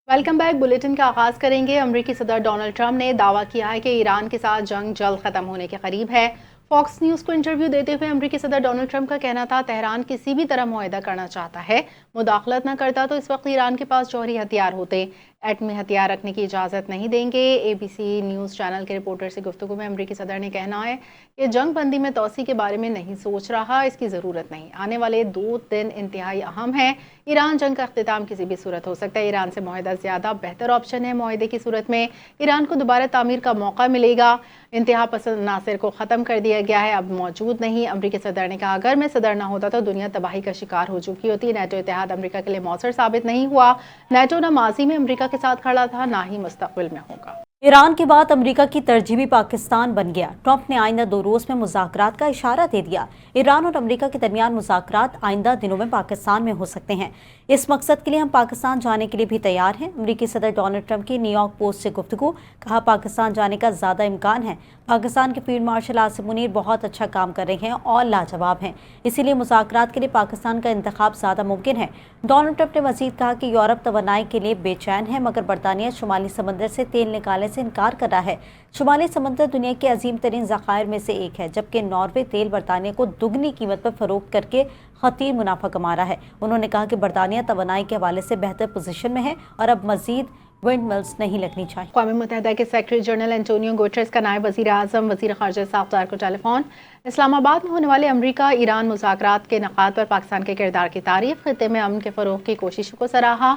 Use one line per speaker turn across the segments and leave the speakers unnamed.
Welcome back. Bulletin का आगाज करेंगे। अमरीकी सदर डोनाल्ड ट्रंप ने दावा किया है कि ईरान के साथ जंग जल्द खत्म होने के करीब है। फॉक्स न्यूज को इंटरव्यू देते हुए अमरीकी सदर डोनाल्ड ट्रंप का कहना था, तेहरान किसी भी तरह मुआहदा करना चाहता है, मुदाखलत न करता तो इस वक्त ईरान के पास जौहरी हथियार होते, एटमी हथियार रखने की इजाज़त नहीं देंगे। ABC न्यूज़ चैनल के रिपोर्टर से गुफ्तगू में अमरीकी सदर ने कहना है कि जंग बंदी में तोसी के बारे में नहीं सोच रहा, इसकी ज़रूरत नहीं। आने वाले 2 दिन इंतहाई अहम हैं। ईरान जंग का अख्तिताम किसी भी सूरत हो सकता है। ईरान से मुआहदा ज़्यादा बेहतर ऑप्शन है। मुआहदे की सूरत में ईरान को दोबारा तामीर का मौका मिलेगा। इंतहा पसंद नासिर को ख़त्म कर दिया गया है, अब मौजूद नहीं। अमरीकी सदर ने कहा, अगर मैं सदर ना होता तो दुनिया तबाही का शिकार हो चुकी होती। नेटो इत्तेहाद अमरीका के लिए मौसर साबित नहीं हुआ। नेटो न माजी में अमरीका के साथ खड़ा था, ना ही मुस्तकबिल में होगा।
ईरान के बाद अमेरिका की तरजीह भी पाकिस्तान बन गया। ट्रंप ने आइंदा 2 रोज में मुज़ाकरात का इशारा दे दिया। ईरान और अमेरिका के दरमियान मुज़ाकरात आइंदा दिनों में पाकिस्तान में हो सकते हैं। इस मकसद के लिए हम पाकिस्तान जाने के लिए भी तैयार हैं। अमेरिकी सदर डोनाल्ड ट्रंप की न्यूयॉर्क पोस्ट से गुफ्तगू, कहा पाकिस्तान जाने का ज़्यादा इम्कान है। पाकिस्तान के फील्ड मार्शल आसिम मुनीर बहुत अच्छा काम कर रहे हैं और लाजवाब हैं, इसीलिए मुज़ाकरात के लिए पाकिस्तान का इंतखाब ज़्यादा मुमकिन है। डोनाल्ड ट्रंप ने मज़ीद कहा कि यूरोप तवानाई के लिए बेचैन है, मगर बरतानिया शुमाली समंदर से तेल निकालने से इनकार कर रहा है। शुमाली समंदर दुनिया के अजीम तरीन ज़खायर में से एक है, जबकि नॉर्वे तेल बरतानिया को दुगनी कीमत पर फरोख्त करके खतीर मुनाफा कमा रहा है। उन्होंने कहा कि बरतानिया तवानाई के हवाले से बेहतर पोजीशन में है और अब मजीद विंड मिल्स नहीं लगनी चाहिए।
अक़वाम मुत्तहिदा के सेक्रेटरी जनरल एंटोनियो गुटेरेस का नायब वज़ीर आज़म वज़ीर ख़ारिजा साफ़दार को टेलीफोन। इस्लामाबाद में होने वाले अमरीका ईरान मुज़ाकरात के नक़ात पर पाकिस्तान के किरदार की तारीफ़, ख़ित्ते में अमन के फ़रोग़ की कोशिशों को सराहा।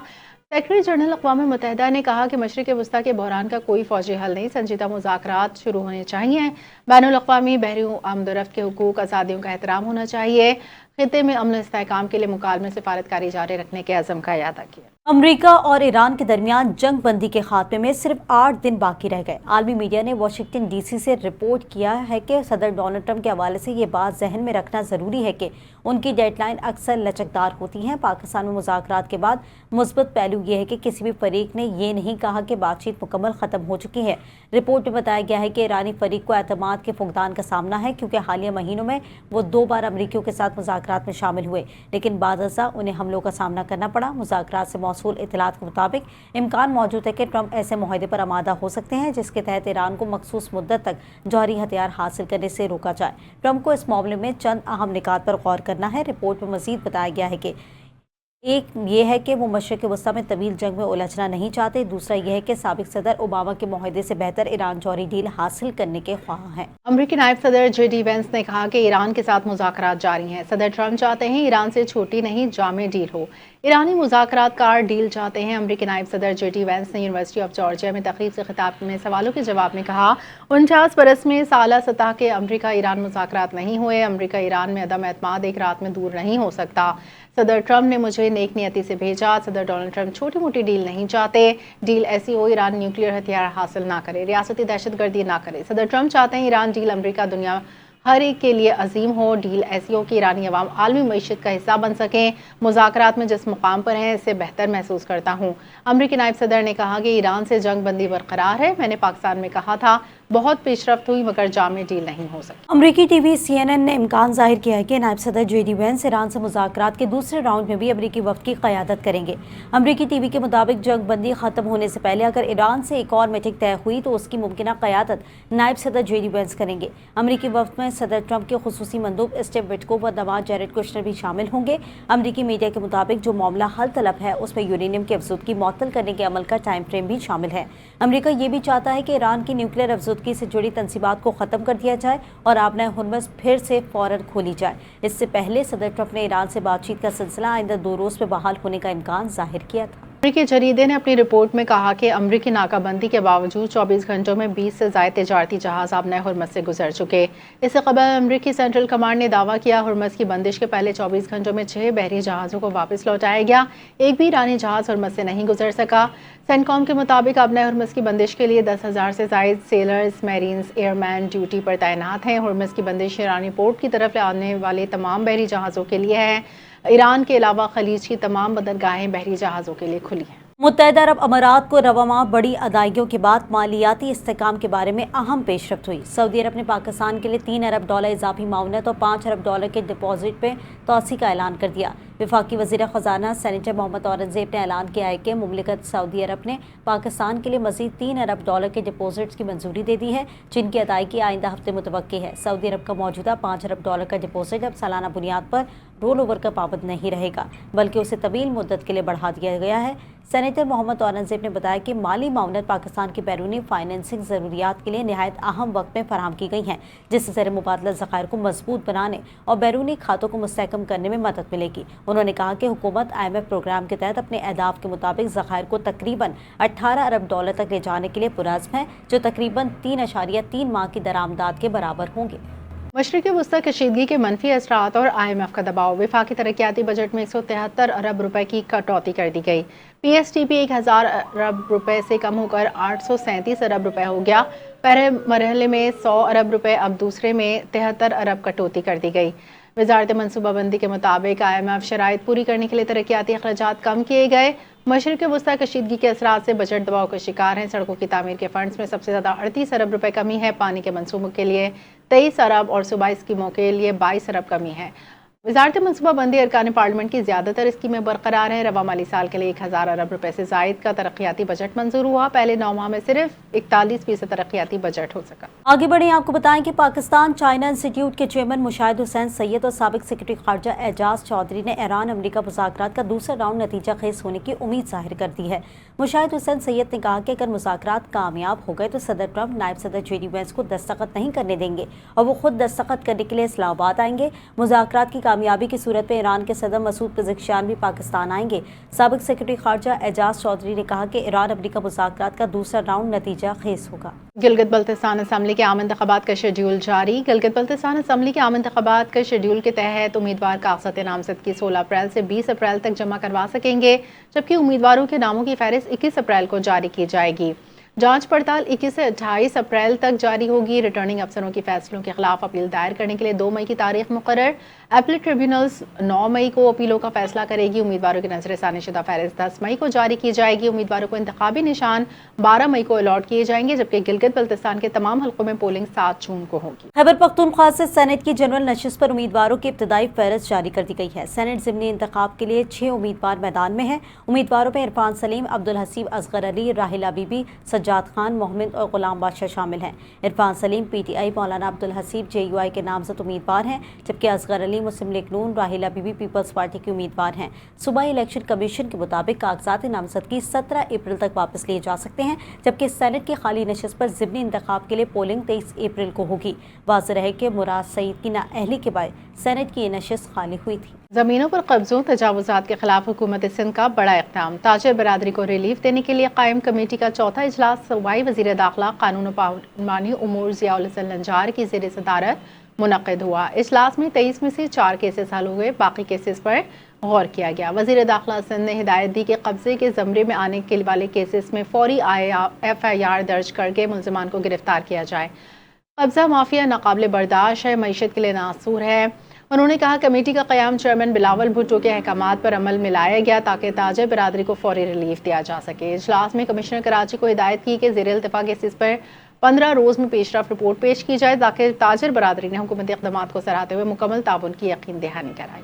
सेक्रेटरी जनरल अक़वाम मुत्तहिदा ने कहा कि मशरिक़ वस्ता के बहरान का कोई फ़ौजी हल नहीं, संजीदा मुज़ाकरात शुरू होने चाहिए। बैनुल अक़वामी बहरी आमदोरफ़्त के हुकूक़ आज़ादियों का एहतराम होना चाहिए। ख़ित्ते में अमन इस्तेहकाम के लिए मुकालमे सिफारतकारी जारी रखने के अज़म का इयादा किया।
अमेरिका और ईरान के दरमियान जंग बंदी के खात्मे में सिर्फ 8 दिन बाकी रह गए। आलमी मीडिया ने वाशिंगटन DC से रिपोर्ट किया है कि सदर डोनाल्ड ट्रंप के हवाले से ये बात जहन में रखना ज़रूरी है कि उनकी डेडलाइन अक्सर लचकदार होती हैं। पाकिस्तान में मुज़ाकरात के बाद मुस्बत पहलू ये है कि किसी भी फरीक ने ये नहीं कहा कि बातचीत मुकम्मल ख़त्म हो चुकी है। रिपोर्ट में बताया गया है कि ईरानी फरीक को एतमाद के फुकदान का सामना है, क्योंकि हालिया महीनों में वो 2 बार अमरीकियों के साथ मुज़ाकरात में शामिल हुए, लेकिन बादअज़ा उन्हें हमलों का सामना करना पड़ा। मुज़ाकरात से मौसूल इत्तलात के मुताबिक इम्कान मौजूद है कि ट्रंप ऐसे मुआहदे पर आमादा हो सकते हैं जिसके तहत ईरान को मखसूस मुद्दत तक जौहरी हथियार हासिल करने से रोका जाए। ट्रंप को इस मामले में चंद अहम निकात पर गौर करना है। रिपोर्ट में मजीद बताया गया है कि एक ये है कि वो मशरिक़ वस्ता में तवील जंग में उलझना नहीं चाहते, दूसरा यह है कि साबिक सदर ओबामा के मुआहदे से बेहतर ईरान जौहरी डील हासिल करने के ख्वाह हैं।
अमरीकी नायब सदर JD वेंस ने कहा कि ईरान के साथ मुज़ाकरात जारी हैं। सदर ट्रंप चाहते हैं ईरान से छोटी नहीं जामे डील हो। ईरानी मुज़ाकरात कार डील चाहते हैं। अमरीकी नायब सदर JD वेंस ने यूनिवर्सिटी ऑफ जॉर्जिया में तकरीब से खिताब में सवालों के जवाब में कहा, 49 बरस में साला सतह के अमरीका ईरान मुज़ाकरात नहीं हुए। अमरीका ईरान में अदम एतमाद एक रात में दूर नहीं हो सकता। सदर ट्रंप ने मुझे नेक नियति से भेजा। सदर डोनाल्ड ट्रंप छोटी मोटी डील नहीं चाहते। डील ऐसी हो ईरान न्यूक्लियर हथियार हासिल ना करे, रियासती दहशतगर्दी ना करे। सदर ट्रंप चाहते हैं ईरान डील अमरीका दुनिया हर एक के लिए अजीम हो। डील ऐसी हो कि ईरानी अवाम आलमी मईशत का हिस्सा बन सकें। मुज़ाकरात में जिस मुकाम पर हैं इससे बेहतर महसूस करता हूँ। अमरीकी नायब सदर ने कहा कि ईरान से जंग बंदी बरकरार है। मैंने पाकिस्तान में कहा था बहुत पेशरफ्त हुई, मगर जामे डील नहीं हो सकी।
अमरीकी TV CNN ने इम्कान जाहिर किया है कि नायब सदर JD वेंस ईरान से मुज़ाकरात के दूसरे राउंड में भी अमरीकी वफ़द की क़यादत करेंगे। अमरीकी TV के मुताबिक जंग बंदी ख़त्म होने से पहले अगर ईरान से एक और मीटिंग तय हुई तो उसकी मुमकिना क़यादत नायब सदर JD वेंस करेंगे। अमरीकी वफ़द में सदर ट्रंप के खुसूसी मंदूब स्टीव विटकोफ व दामाद जेरेड कुशनर भी शामिल होंगे। अमरीकी मीडिया के मुताबिक जो मामला हल तलब है उसमें यूरेनियम की अफजूदगी मुअत्तल करने के अमल का टाइम फ्रेम भी शामिल है। अमरीका ये भी चाहता है कि ईरान की न्यूक्लियर अफजूदगी से जुड़ी बात को खत्म कर दिया जाए और आबना हुर्मुज़ फिर से फौरन खोली जाए। इससे पहले सदर ट्रंप ने ईरान से बातचीत का सिलसिला आइंदा 2 रोज में बहाल होने का इम्कान जाहिर किया था।
अमरीकी जरीदे ने अपनी रिपोर्ट में कहा कि अमरीकी नाकाबंदी के बावजूद 24 घंटों में 20 से ज़ायद तिजारती जहाज़ आबना हुर्मुज़ से गुजर चुके। इससे कबल अमरीकी सेंट्रल कमांड ने दावा किया हुर्मुज़ की बंदिश के पहले 24 घंटों में 6 बहरी जहाज़ों को वापस लौटाया गया। एक भी ईरानी जहाज़ हुर्मुज़ से नहीं गुजर सका। सेंटकॉम के मुताबिक आबना हुर्मुज़ की बंदिश के लिए 10,000 से ज़ायद सेलर्स, मेरीन्स, एयरमैन ड्यूटी पर तैनात हैं। हुर्मुज़ की बंदिश ईरानी पोर्ट की तरफ आने वाले तमाम बहरी जहाज़ों के लिए है। ईरान के अलावा खलीज की तमाम बंदरगाहें बहरी जहाज़ों के लिए खुली हैं।
متحدہ عرب امارات کو رواں ماہ بڑی ادائیگیوں کے بعد مالیاتی استحکام کے بارے میں اہم پیش رفت ہوئی۔ سعودی عرب نے پاکستان کے لیے $3 ارب اضافی معاونت اور $5 ارب کے ڈپازٹ پہ توسیع کا اعلان کر دیا۔ وفاقی وزیر خزانہ سینیٹر محمد اورنگزیب نے اعلان کیا ہے کہ مملکت سعودی عرب نے پاکستان کے لیے مزید $3 ارب کے ڈپازٹس کی منظوری دے دی ہے، جن کی ادائیگی آئندہ ہفتے متوقع ہے۔ سعودی عرب کا موجودہ $5 ارب کا ڈپازٹ اب سالانہ بنیاد پر رول اوور کا پابند نہیں رہے گا، بلکہ اسے طویل مدت کے لیے بڑھا دیا گیا ہے۔ سینیٹر محمد اورنگزیب نے بتایا کہ مالی معاونت پاکستان کی بیرونی فائنینسنگ ضروریات کے لیے نہایت اہم وقت میں فراہم کی گئی ہیں، جس سے زر مبادلہ ذخائر کو مضبوط بنانے اور بیرونی کھاتوں کو مستحکم کرنے میں مدد ملے گی۔ انہوں نے کہا کہ حکومت IMF پروگرام کے تحت اپنے اہداف کے مطابق ذخائر کو تقریباً $18 ارب تک لے جانے کے لیے پرعزم ہے، جو تقریباً 3.3 ماہ کی درآمدات کے برابر ہوں گے۔
مشرقی وسطی کشیدگی کے منفی اثرات اور IMF کا دباؤ، وفاقی ترقیاتی بجٹ میں 173 ارب روپے کی کٹوتی کر دی گئی۔ PSTP 1000 ارب روپے سے کم ہو کر 837 ارب روپے ہو گیا۔ پہلے مرحلے میں 100 ارب روپے، اب دوسرے میں 73 ارب کٹوتی کر دی گئی۔ وزارت منصوبہ بندی کے مطابق IMF شرائط پوری کرنے کے لیے ترقیاتی اخراجات کم کیے گئے۔ مشرق وسطی کشیدگی کے اثرات سے بجٹ دباؤ کا شکار ہیں۔ سڑکوں کی تعمیر کے فنڈز میں سب سے زیادہ 38 ارب روپے کمی ہے، پانی کے منصوبوں کے لیے 23 ارب اور صوبائی اسکیموں کے لیے 22 ارب کمی ہے۔ وزارت منصوبہ بندی ارکان پارلیمنٹ کی زیادہ تر اسکیمیں برقرار ہیں۔ رواں مالی سال کے لیے 1000 ارب روپے سے زائد کا ترقیاتی بجٹ منظور ہوا۔ پہلے 9 ماہ میں صرف 41% ترقیاتی بجٹ ہو سکا۔
آگے بڑھیں، آپ کو بتائیں کہ پاکستان چائنا انسٹی ٹیوٹ کے چیئرمین مشاہد حسین سید اور سابق سیکرٹری خارجہ اعجاز چودھری نے ایران امریکہ مذاکرات کا دوسرا راؤنڈ نتیجہ خیز ہونے کی امید ظاہر کر دی ہے۔ مشاہد حسین سید نے کہا کہ اگر مذاکرات کامیاب ہو گئے تو صدر ٹرمپ نائب صدر JD وینس کو دستخط نہیں کرنے دیں گے اور وہ خود دستخط کرنے کے لیے اسلام آباد آئیں گے۔ مذاکرات کی کامیابی کی صورت میں ایران کے صدر مسعود پزشکیان بھی پاکستان آئیں گے۔ سابق سیکرٹری خارجہ اعجاز چودھری نے کہا کہ ایران امریکہ مذاکرات کا دوسرا راؤنڈ نتیجہ خیز ہوگا۔
گلگت بلتستان اسمبلی کے عام انتخابات کا شیڈیول جاری۔ گلگت بلتستان اسمبلی کے عام انتخابات کے شیڈیول کے تحت امیدوار کاغذات نامزد کی 16 اپریل سے 20 اپریل تک جمع کروا سکیں گے، جبکہ امیدواروں کے ناموں کی فہرست 21 اپریل کو جاری کی جائے گی۔ جانچ پڑتال 21 سے 28 اپریل تک جاری ہوگی۔ ریٹرننگ افسروں کے فیصلوں کے خلاف اپیل دائر کرنے کے لیے 2 مئی کی تاریخ مقرر۔ اپیلیٹ ٹریبیونلز 9 مئی کو اپیلوں کا فیصلہ کرے گی۔ امیدواروں کی نظر ثانی شدہ فہرست 10 مئی کو جاری کی جائے گی۔ امیدواروں کو انتخابی نشان 12 مئی کو الاٹ کیے جائیں گے، جبکہ گلگت بلتستان کے تمام حلقوں میں پولنگ 7 جون کو ہوگی۔
خیبر پختونخوا سے سینٹ کی جنرل نشست پر امیدواروں کی ابتدائی فہرست جاری کر دی گئی ہے۔ سینٹ ضمنی انتخاب کے لیے 6 امیدوار میدان میں ہیں۔ امیدواروں میں عرفان سلیم، عبدالحسیب اصغر علی، راحیلہ بی بی، سجاد خان، محمد اور غلام بادشاہ شامل ہیں۔ عرفان سلیم PTI، مولانا عبدالحسیب JUI کے نامزد امیدوار ہیں، جبکہ اصغر علی مسلم لیگ نون، Raheela Bibi Peoples Party کی امیدوار ہیں۔ صوبائی الیکشن کمیشن کے مطابق کاغذات نامزدگی 17 اپریل تک واپس لیے جا سکتے ہیں، جبکہ سینٹ کی خالی نشست پر ضمنی انتخاب کے لیے پولنگ 23 اپریل کو ہوگی۔ واضح ہے کہ مراد سعید کی نااہلی کے باعث سینٹ کی یہ نشست خالی ہوئی تھی۔
زمینوں پر قبضوں تجاوزات کے خلاف حکومت سندھ کا بڑا اقدام۔ تاجر برادری کو ریلیف دینے کے لیے قائم کمیٹی کا چوتھا اجلاس صوبائی وزیر داخلہ قانون و پارلیمانی امور ضیاء الحسن لنجار کی زیر صدارت منعقد ہوا۔ اجلاس میں 23 میں سے 4 کیسز حل ہوئے، باقی کیسز پر غور کیا گیا۔ وزیر داخلہ سندھ نے ہدایت دی کہ قبضے کے زمرے میں آنے والے کیسز میں فوری FIR درج کر کے ملزمان کو گرفتار کیا جائے۔ قبضہ مافیا ناقابل برداشت ہے، معیشت کے لیے ناسور ہے۔ انہوں نے کہا کمیٹی کا قیام چیئرمین بلاول بھٹو کے احکامات پر عمل میں لایا گیا تاکہ تاجر برادری کو فوری ریلیف دیا جا سکے۔ اجلاس میں کمشنر کراچی کو ہدایت کی کہ زیر التفاق کیسز پر 15 روز میں پیش رفت رپورٹ پیش کی جائے تاکہ تاجر برادری نے حکومتی اقدامات کو سراہتے ہوئے مکمل تعاون کی یقین دہانی کرائی۔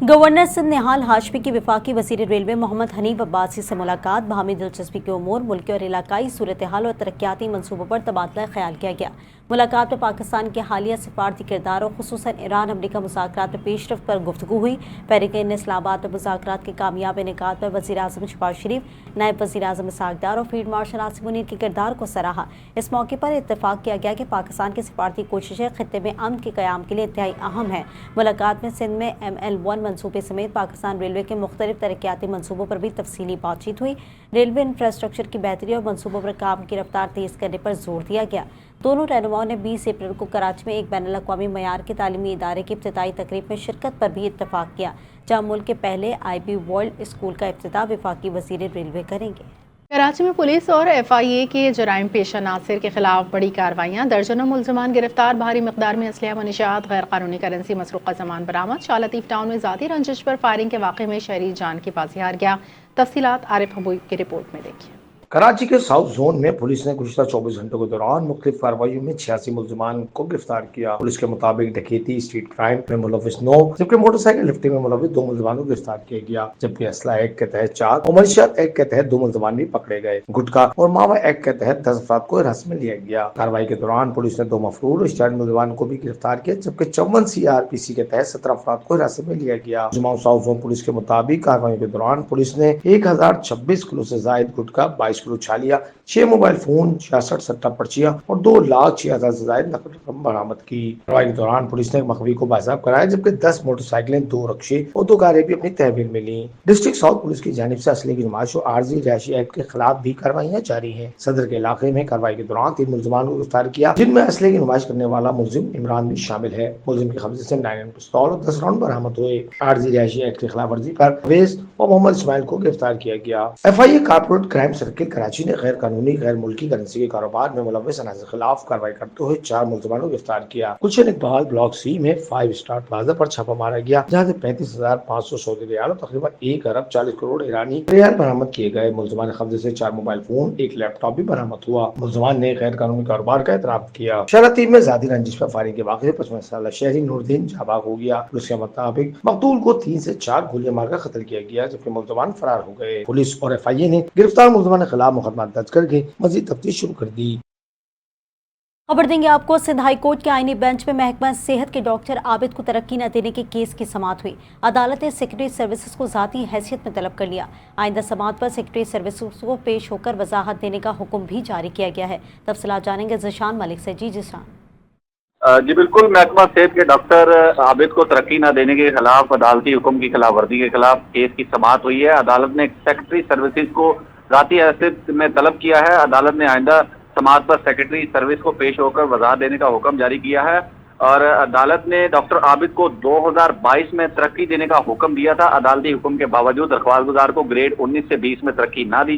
گورنر سندھ نہال ہاشمی کی وفاقی وزیر ریلوے محمد حنیف عباسی سے ملاقات، باہمی دلچسپی کے امور، ملکی اور علاقائی صورتحال اور ترقیاتی منصوبوں پر تبادلہ خیال کیا گیا۔ ملاقات میں پاکستان کے حالیہ سفارتی کردار اور خصوصاً ایران امریکہ مذاکرات میں پیش رفت پر گفتگو ہوئی۔ فریقین نے اسلام آباد میں مذاکرات کے کامیاب انعقاد پر وزیر اعظم شہباز شریف، نائب وزیر اعظم اسحاق ڈار اور فیلڈ مارشل عاصم منیر کے کردار کو سراہا۔ اس موقع پر اتفاق کیا گیا کہ پاکستان کی سفارتی کوششیں خطے میں امن کے قیام کے لیے انتہائی اہم ہیں۔ ملاقات میں سندھ میں ML1 منصوبے سمیت پاکستان ریلوے کے مختلف ترقیاتی منصوبوں پر بھی تفصیلی بات چیت ہوئی۔ ریلوے انفراسٹرکچر کی بہتری اور منصوبوں پر کام کی رفتار تیز کرنے پر زور دیا گیا۔ دونوں رہنماؤں نے 20 اپریل کو کراچی میں ایک بین الاقوامی معیار کے تعلیمی ادارے کی افتتاحی تقریب میں شرکت پر بھی اتفاق کیا، جہاں ملک کے پہلے IB ورلڈ اسکول کا افتتاح وفاقی وزیر ریلوے کریں گے۔
कराची में पुलिस और FIA के जराइम पेशा नासिर के खिलाफ बड़ी कार्रवाइयाँ, दर्जनों मुलजमान गिरफ्तार, भारी मकदार में असलहा मनशियात, गैर कानूनी करेंसी, मसरूक़ा सामान बरामद। शाह लतीफ़ टाउन में ज़ाती रंजिश पर फायरिंग के वाक़े में शहरी जान की बाजी हार गया। तफसीलात आरिफ हबूब की रिपोर्ट में देखिए।
कराची के साउथ जोन में पुलिस ने गुज़िश्ता 24 घंटों के दौरान मुख्तलिफ कार्रवाइयों में 86 मुलजमान को गिरफ्तार किया। पुलिस के मुताबिक डकैती, स्ट्रीट क्राइम में मुलविस 9, जबकि मोटरसाइकिल लिफ्टिंग में मुलविस 2 मुलजमान को गिरफ्तार किया गया, जबकि असला एक्ट के तहत 4 और मंशियात एक्ट के तहत 2 मुलजमान भी पकड़े गए। गुटखा और मावा एक्ट के तहत 10 अफराद को हिरासत में लिया गया। कार्रवाई के दौरान पुलिस ने 2 मफरूर और 4 मुलजमान को भी गिरफ्तार किया, जबकि 54 CRPC के तहत 17 अफराद को हिरासत में लिया गया। जुमाऊ साउथ जोन पुलिस के मुताबिक कार्रवाई के दौरान पुलिस ने 1026 किलो से जायद गुटखा, 22 किलो छालिया, 6 मोबाइल फोन, 66 सट्टा पर्चियां और 2,06,000 से ज्यादा नकद रकम बरामद की। कार्रवाई के दौरान पुलिस ने मखवी को बाज़ाब कराया, जबकि 10 मोटरसाइकिलें, 2 रक्शे और 2 कारें भी अपनी तहवील में ली। डिस्ट्रिक्ट साउथ पुलिस की जानिब से असले की नुमाइश और आर्जी रिहायशी एक्ट के खिलाफ भी कार्रवाइयाँ जारी हैं। सदर के इलाके में कार्रवाई के दौरान 3 मुलजमान को गिरफ्तार किया, जिनमें असले की नुमाइश करने वाला मुलजिम इमरान भी शामिल है। मुलजिम के कब्जे से 9 पिस्तौल और 10 राउंड बरामद हुए। आर्जी रिहायशी एक्ट की खिलाफ वर्जी पर अवेज और मोहम्मद इस्माइल को गिरफ्तार किया गया। FIA corporate crime circle Karachi ने गैर कानूनी गैर मुल्की करेंसी के कारोबार में मुलविस अनासर के खिलाफ कार्रवाई करते हुए 4 मुलजमान को गिरफ्तार किया। गुलशन इकबाल ब्लॉक C में 5 स्टार प्लाजा पर छापा मारा गया, जहां से 35,500 सऊदी रियाल और तकरीबन 1 अरब 40 करोड़ ईरानी रियाल बरामद किए गए। मुलजमान के कब्जे से 4 मोबाइल फोन, 1 लैपटॉप भी बरामद हुआ। मुलजमान ने गैर कानूनी कारोबार का एतराफ किया। शाह लतीफ में ज़ाती रंजिश पर फायरिंग के वाक़े में 55 साल शहरी नूरुद्दीन जाबाग हो गया। पुलिस के मुताबिक मकतूल को 3 से 4 गोलियां मारकर कत्ल किया गया, जबकि मुलजमान फरार हो गए। पुलिस और FIA ने गिरफ्तार मुलजमान के खिलाफ मुकदमा दर्ज करके मजीद तफ्तीश शुरू कर दी।
खबर देंगे आपको, सिंध हाई कोर्ट के आईनी बेंच में महकमा सेहत के डॉक्टर आबिद को तरक्की न देने के केस की समाअत हुई। अदालत ने सेक्रेटरी सर्विसेज को ज़ाती हैसियत में तलब कर लिया। आइंदा समाअत पर सेक्रेटरी सर्विसेज को पेश होकर वजाहत देने का हुक्म भी जारी किया गया है। तफसीलात जानेंगे ज़िशान मलिक से। जी जिशान।
जी बिल्कुल, महकमा सेहत के डॉक्टर आबिद को तरक्की न देने के खिलाफ अदालती हुक्म की खिलाफ वर्जी के खिलाफ केस की समाअत हुई है। अदालत ने सेक्रेटरी सर्विसेज को ज़ाती हैसियत में तलब किया है। अदालत ने आइंदा समाअत पर सेक्रेटरी सर्विस को पेश होकर वजाहत देने का हुक्म जारी किया है और अदालत ने डॉक्टर आबिद को 2022 में तरक्की देने का हुक्म दिया था। अदालती हुक्म के बावजूद दरख्वास्त गुजार को ग्रेड 19 से 20 में तरक्की ना दी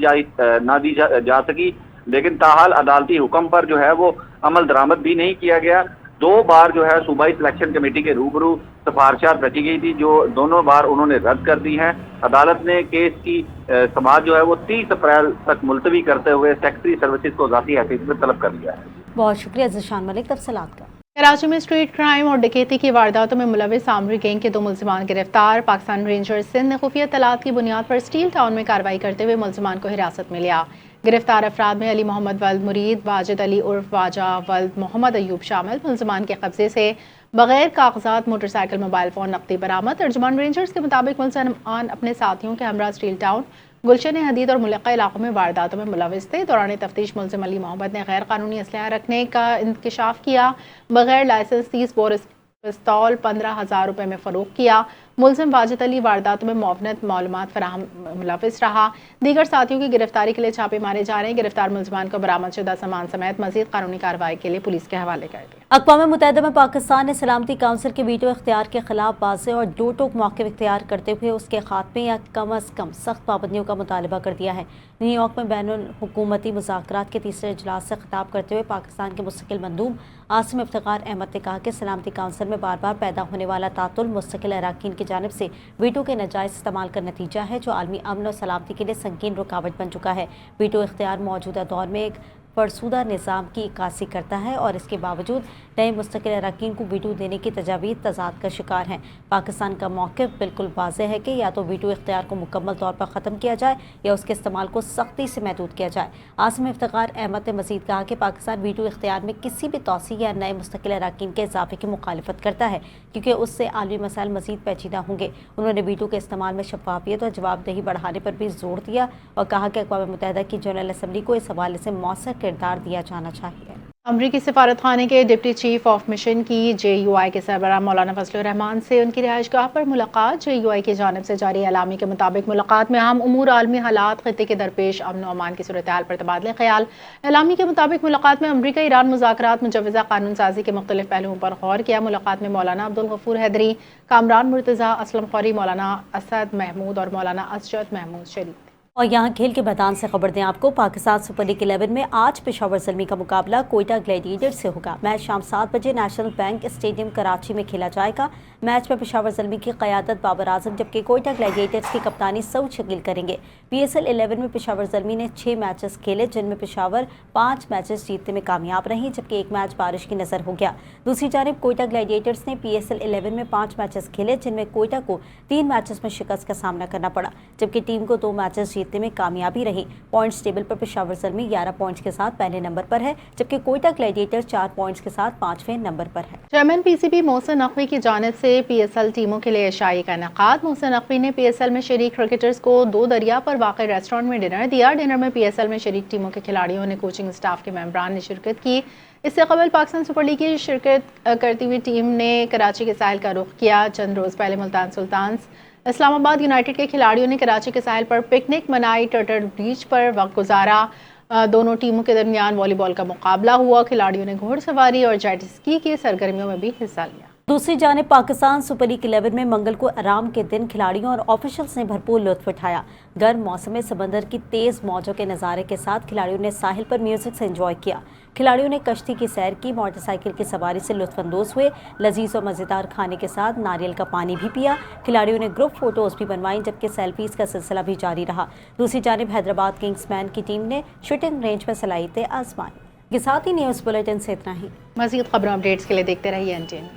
जा सकी, लेकिन ताहाल अदालती हुक्म पर जो है वो अमल दरामद भी नहीं किया गया। 2 बार जो है सूबाई सिलेक्शन कमेटी के रूबरू सिफारिशात रखी गई थी, जो दोनों बार उन्होंने रद्द कर दी हैं। अदालत ने केस की समाअत जो है वो 30 अप्रैल तक मुलतवी करते हुए सेक्रेटरी सर्विसेज को ज़ाती हैसियत में तलब कर दिया है।
बहुत शुक्रिया ज़िशान मलिक तफसीलात का।
कराची में स्ट्रीट क्राइम और डकैती की वारदातों में मुलविस आमरी गैंग के 2 मुलजमान गिरफ्तार। पाकिस्तान रेंजर्स सिंध ने खुफिया तलात की बुनियाद पर स्टील टाउन में कार्रवाई करते हुए मुलजमान को हिरासत में लिया। गिरफ्तार अफराद में अली मोहम्मद वल्द मुरीद, वाजिद अली उर्फ वाजा वल्द मोहम्मद अयूब शामिल। मुलजमान के कब्जे से बगैर कागजात मोटरसाइकिल, मोबाइल फोन, नकदी बरामद। तर्जुमान रेंजर्स के मुताबिक मुलजमान अपने साथियों के हमरा स्टील टाउन, गुलशन हदीद और मुलक्का इलाकों में वारदातों में मुलविस थे। दौरान तफ्तीश मुलजिम अली मोहम्मद ने गैर कानूनी असलहा रखने का इंकशाफ किया। बगैर लाइसेंस 30 बोर पिस्तौल 15,000 रुपये में फरोख्त किया। मुलजिम वाजिद अली वारदातों में मुआवनत मालूमात फराहम मुलविस रहा। दीगर साथियों की गिरफ्तारी के लिए छापे मारे जा रहे हैं। गिरफ्तार मुलजमान को बरामदशुदा सामान समेत मजीद कानूनी कार्रवाई के लिए पुलिस के हवाले कर दिया।
अक़वाम मुत्तहिदा में पाकिस्तान ने सलामती काउंसिल के वीटो इख्तियार के खिलाफ वाज़ेह और दो टोक मौक़िफ़ इख्तियार करते हुए उसके खात्मे या कम अज़ कम सख्त पाबंदियों का मुतालबा कर दिया है। न्यूयॉर्क में बैनुल हुकूमती मुज़ाकरात के तीसरे इजलास से खिताब करते हुए पाकिस्तान के मुस्तकिल मंदूब आसिम इफ्तिखार अहमद ने कहा कि सलामती काउंसिल में बार बार पैदा होने वाला तातुल मुस्तकिल अराकीन की जानिब से वीटो के नाजायज़ इस्तेमाल का नतीजा है, जो आलमी अमन और सलामती के लिए संगीन रुकावट बन चुका है। वीटो इख्तियार मौजूदा दौर में एक फरसुदा निज़ाम की इक्कासी करता है और इसके बावजूद नए मुस्तकिल अराकीन को वीटो देने की तजावीज़ तज़ाद का शिकार हैं। पाकिस्तान का मौक़िफ़ बिल्कुल वाज़ेह है कि या तो वीटो इख्तियार को मुकम्मल तौर पर ख़त्म किया जाए या उसके इस्तेमाल को सख्ती से महदूद किया जाए। आसिम इफ्तिखार अहमद ने मज़ीद कहा कि पाकिस्तान वीटो इख्तियार में किसी भी तौसी या नए मुस्तकिल अराकीन के इजाफे की मुखालिफत करता है, क्योंकि उससे आलमी मसाइल मज़ीद पेचीदा होंगे। उन्होंने वीटो के इस्तेमाल में शफाफियत और जवाबदेही बढ़ाने पर भी जोर दिया और कहा कि अक़वाम मुत्तहिदा की जनरल असम्बली को इस हवाले से मौसर किरदार दिया जाना चाहिए।
अमरीकी सफारत खाने के डिप्टी चीफ ऑफ मिशन की JUI के सरबराह मौलाना फजलुर रहमान से उनकी रिहाइशगाह पर मुलाकात। JUI की जानिब से जारी एलामी के मुताबिक मुलाकात में अहम उमूर, आलमी हालात, खित्ते के दरपेश अमन व अमान की सूरत हाल पर तबादले ख्याल। एलामी के मुताबिक मुलाकात में अमरीका ईरान मुज़ाकरात, मुजवज़ा कानून साजी के मुख्तलिफ पहलुओं पर गौर किया। मुलाकात में मौलाना अब्दुल गफूर हैदरी, कामरान मुर्तज़ा, असलम खौरी, मौलाना असद महमूद और मौलाना असजद महमूद शरीक।
और यहाँ खेल के मैदान से खबर दें आपको, पाकिस्तान सुपर लीग 11 में आज पेशावर ज़ल्मी का मुकाबला कोयटा ग्लैडिएटर्स से होगा। मैच शाम 7 बजे नेशनल बैंक स्टेडियम कराची में खेला जाएगा। मैच में पेशावर ज़ल्मी की क़यादत बाबर आजम जबकि कोयटा ग्लैडिएटर्स की कप्तानी सऊद शकील करेंगे। PSL 11 में पेशावर ज़ल्मी ने 6 मैचेस खेले जिनमें पेशावर 5 मैचेस जीतने में कामयाब रही जबकि एक मैच बारिश की नज़र हो गया। दूसरी जानिब कोयटा ग्लैडिएटर्स ने PSL 11 में 5 मैचेस खेले जिनमें कोयटा को 3 मैचेस में शिकस्त का सामना करना पड़ा जबकि टीम को 2 मैचेस जीतने में कामयाबी रही। पॉइंट्स टेबल पर पेशावर ज़ल्मी 11 पॉइंट्स के साथ पहले नंबर पर है जबकि कोयटा ग्लैडिएटर्स 4 पॉइंट्स के साथ 5वें नंबर पर है।
चेयरमैन PCB मोहसिन नकवी की जानिब से PSL टीमों के लिए एशाई का इनेकाद। मोहसिन नकवी ने PSL में शरीक क्रिकेटर्स को 2 दरिया पर वाक़ रेस्टोरेंट में डिनर दिया। डिनर में PSL में शरीक टीमों के खिलाड़ियों ने, कोचिंग स्टाफ के मेंबरान ने शिरकत की। इससे कबल पाकिस्तान सुपर लीग की शिरकत करती हुई टीम ने कराची के साहिल का रुख किया। चंद रोज़ पहले मुल्तान सुल्तान्स इस्लामाबाद यूनाइटेड के खिलाड़ियों ने कराची के साहिल पर पिकनिक मनाई, टर्टल बीच पर वक्त गुजारा। दोनों टीमों के दरमियान वॉलीबॉल का मुकाबला हुआ। खिलाड़ियों ने घोड़सवारी और जेट स्की की सरगर्मियों में भी हिस्सा लिया।
दूसरी जानिब पाकिस्तान सुपर लीग 11 में मंगल को आराम के दिन खिलाड़ियों और ऑफिशियल्स ने भरपूर लुत्फ उठाया। गर्म मौसम में समंदर की तेज़ मौजों के नज़ारे के साथ खिलाड़ियों ने साहिल पर म्यूजिक से एंजॉय किया। खिलाड़ियों ने कश्ती की सैर की, मोटरसाइकिल की सवारी से लुत्फानंदोज हुए। लजीज और मज़ेदार खाने के साथ नारियल का पानी भी पिया। खिलाड़ियों ने ग्रुप फोटोज़ भी बनवाई जबकि सेल्फीज का सिलसिला भी जारी रहा। दूसरी जानिब हैदराबाद किंग्समैन की टीम ने शूटिंग रेंज में सलाहियतें आजमाई। के साथ ही न्यूज़ बुलेटिन से इतना ही।
मज़ीद खबरों अपडेट्स के लिए देखते रहिए NTN।